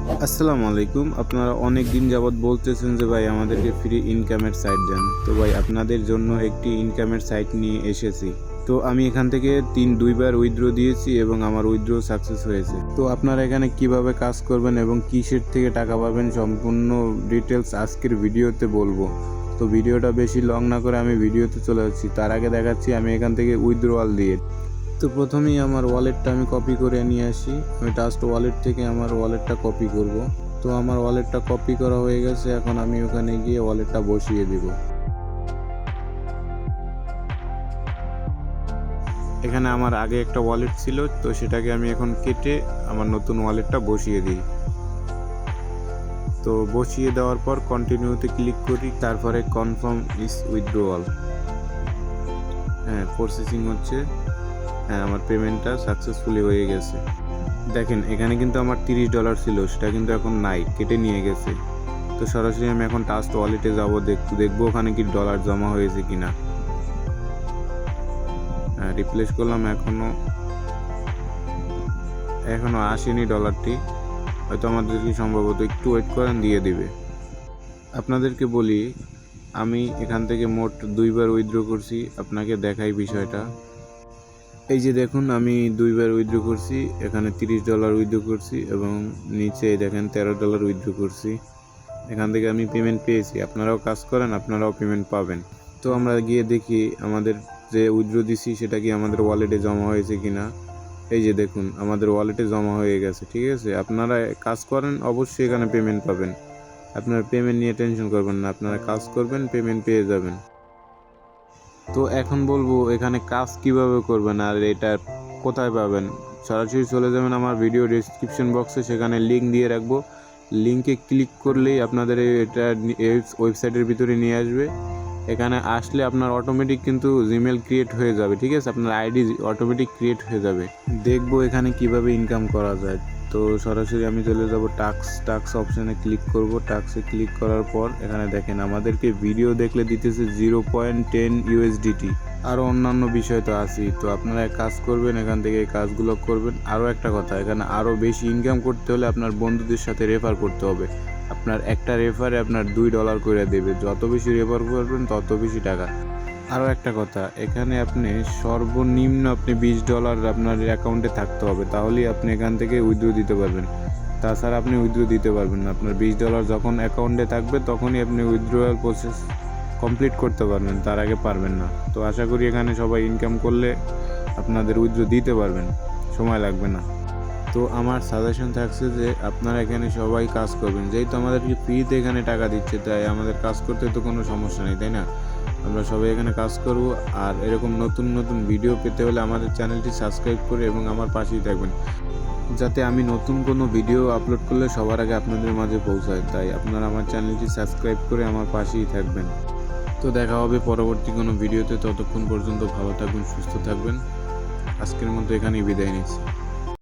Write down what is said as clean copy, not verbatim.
আসসালামু আলাইকুম। আপনারা অনেক দিন যাবৎ বলতেছেন যে ভাই আমাদেরকে ফ্রি ইনকামের সাইট দেন। তো ভাই আপনাদের জন্য একটি ইনকামের সাইট নিয়ে এসেছি। তো আমি এখান থেকে দুইবার উইথড্র দিয়েছি এবং আমার উইথড্র সাকসেস হয়েছে। তো আপনারা এখানে কিভাবে কাজ করবেন এবং কিসের থেকে টাকা পাবেন সম্পূর্ণ ডিটেলস আজকের ভিডিওতে বলবো। তো ভিডিওটা বেশি লং না করে আমি ভিডিওতে চলে যাচ্ছি। তার আগে দেখাচ্ছি আমি এখান থেকে উইথড্রয়াল দিয়ে। তো প্রথমেই আমার ওয়ালেটটা আমি কপি করে নিয়ে আসি। আমি ট্রাস্ট ওয়ালেট থেকে আমার ওয়ালেটটা কপি করব। তো আমার ওয়ালেটটা কপি করা হয়ে গেছে, এখন আমি ওখানে গিয়ে ওয়ালেটটা বসিয়ে দিব। এখানে আমার আগে একটা ওয়ালেট ছিল, তো সেটাকে আমি এখন কেটে আমার নতুন ওয়ালেটটা বসিয়ে দিই। তো বসিয়ে দেওয়ার পর কন্টিনিউতে ক্লিক করি, তারপরে কনফার্ম ইজ উইথড্রয়াল। হ্যাঁ, প্রসেসিং হচ্ছে। হ্যাঁ, আমার পেমেন্টটা সাকসেসফুলি হয়ে গেছে। দেখেন এখানে কিন্তু আমার $30 ছিল, সেটা কিন্তু এখন নাই, কেটে নিয়ে গেছে। তো সরাসরি আমি এখন ট্রাস্ট ওয়ালেটে যাবো, দেখবো ওখানে কি ডলার জমা হয়েছে কিনা। হ্যাঁ, রিপ্লেস করলাম, এখনো আসেনি ডলারটি। হয়তো আমাদেরকে সম্ভবত একটু ওয়েট করেন, দিয়ে দিবে। আপনাদেরকে বলি আমি এখান থেকে মোট দুইবার উইথড্র করছি, আপনাকে দেখাই বিষয়টা। এই যে দেখুন আমি দুইবার উইথড্র করছি, এখানে $30 উইথড্র করছি এবং নিচে দেখেন $13 উইথড্র করছি। এখান থেকে আমি পেমেন্ট পেয়েছি। আপনারাও কাজ করেন, আপনারাও পেমেন্ট পাবেন। তো আমরা গিয়ে দেখি আমাদের যে উইথড্র দিছি সেটা কি আমাদের ওয়ালেটে জমা হয়েছে কিনা। এই যে দেখুন আমাদের ওয়ালেটে জমা হয়ে গেছে। ঠিক আছে, আপনারা কাজ করেন, অবশ্যই এখানে পেমেন্ট পাবেন। আপনারা পেমেন্ট নিয়ে টেনশন করবেন না, আপনারা কাজ করবেন, পেমেন্ট পেয়ে যাবেন। তো এখন বলবো এখানে কাজ কিভাবে করবেন আর এটা কোথায় পাবেন। সরাসরি চলে যাবেন আমার ভিডিও ডেসক্রিপশন বক্সে, সেখানে লিঙ্ক দিয়ে রাখবো। লিঙ্কে ক্লিক করলেই আপনাদের এটা ওয়েবসাইটের ভিতরে নিয়ে আসবে। এখানে আসলে আপনার অটোমেটিক কিন্তু জিমেল ক্রিয়েট হয়ে যাবে। ঠিক আছে, আপনার আইডি অটোমেটিক ক্রিয়েট হয়ে যাবে। দেখবো এখানে কিভাবে ইনকাম করা যায়। তো সরাসরি আমি চলে যাব টাক্স অপশানে ক্লিক করব। টাক্সে ক্লিক করার পর এখানে দেখেন আমাদেরকে ভিডিও দেখলে দিতেছে 0.10 USDT। আরও অন্যান্য বিষয় তো আছেই। তো আপনারা কাজ করবেন, এখান থেকে এই কাজগুলো করবেন। আরও একটা কথা, এখানে আরও বেশি ইনকাম করতে হলে আপনার বন্ধুদের সাথে রেফার করতে হবে। আপনার একটা রেফারে আপনার $2 করে দেবে। যত বেশি রেফার করবেন তত বেশি টাকা। আরও একটা কথা, এখানে আপনি সর্বনিম্ন $20 আপনার অ্যাকাউন্টে থাকতে হবে, তাহলেই আপনি এখান থেকে উইথড্র দিতে পারবেন। তাছাড়া আপনি উইথড্র দিতে পারবেন না। আপনার $20 যখন অ্যাকাউন্টে থাকবে তখনই আপনি উইথড্রয়াল প্রসেস কমপ্লিট করতে পারবেন, তার আগে পারবেন না। তো আশা করি এখানে সবাই ইনকাম করলে আপনাদের উইথড্র দিতে পারবেন, সময় লাগবে না। তো আমার সাজেশন থাকছে যে আপনারা এখানে সবাই কাজ করবেন। যেহেতু আমাদেরকে ফ্রিতে এখানে টাকা দিচ্ছে, তাই আমাদের কাজ করতে তো কোনো সমস্যা নেই, তাই না? আমরা সবাই এখানে কাজ করব। আর এরকম নতুন নতুন ভিডিও পেতে হলে আমাদের চ্যানেলটি সাবস্ক্রাইব করে এবং আমার পাশেই থাকবেন, যাতে আমি নতুন কোনো ভিডিও আপলোড করলে সবার আগে আপনাদের মাঝে পৌঁছায়। তাই আপনারা আমার চ্যানেলটি সাবস্ক্রাইব করে আমার পাশেই থাকবেন। তো দেখা হবে পরবর্তী কোনো ভিডিওতে। ততক্ষণ পর্যন্ত ভালো থাকবেন, সুস্থ থাকবেন। আজকের মতো এখানেই বিদায় নিচ্ছি।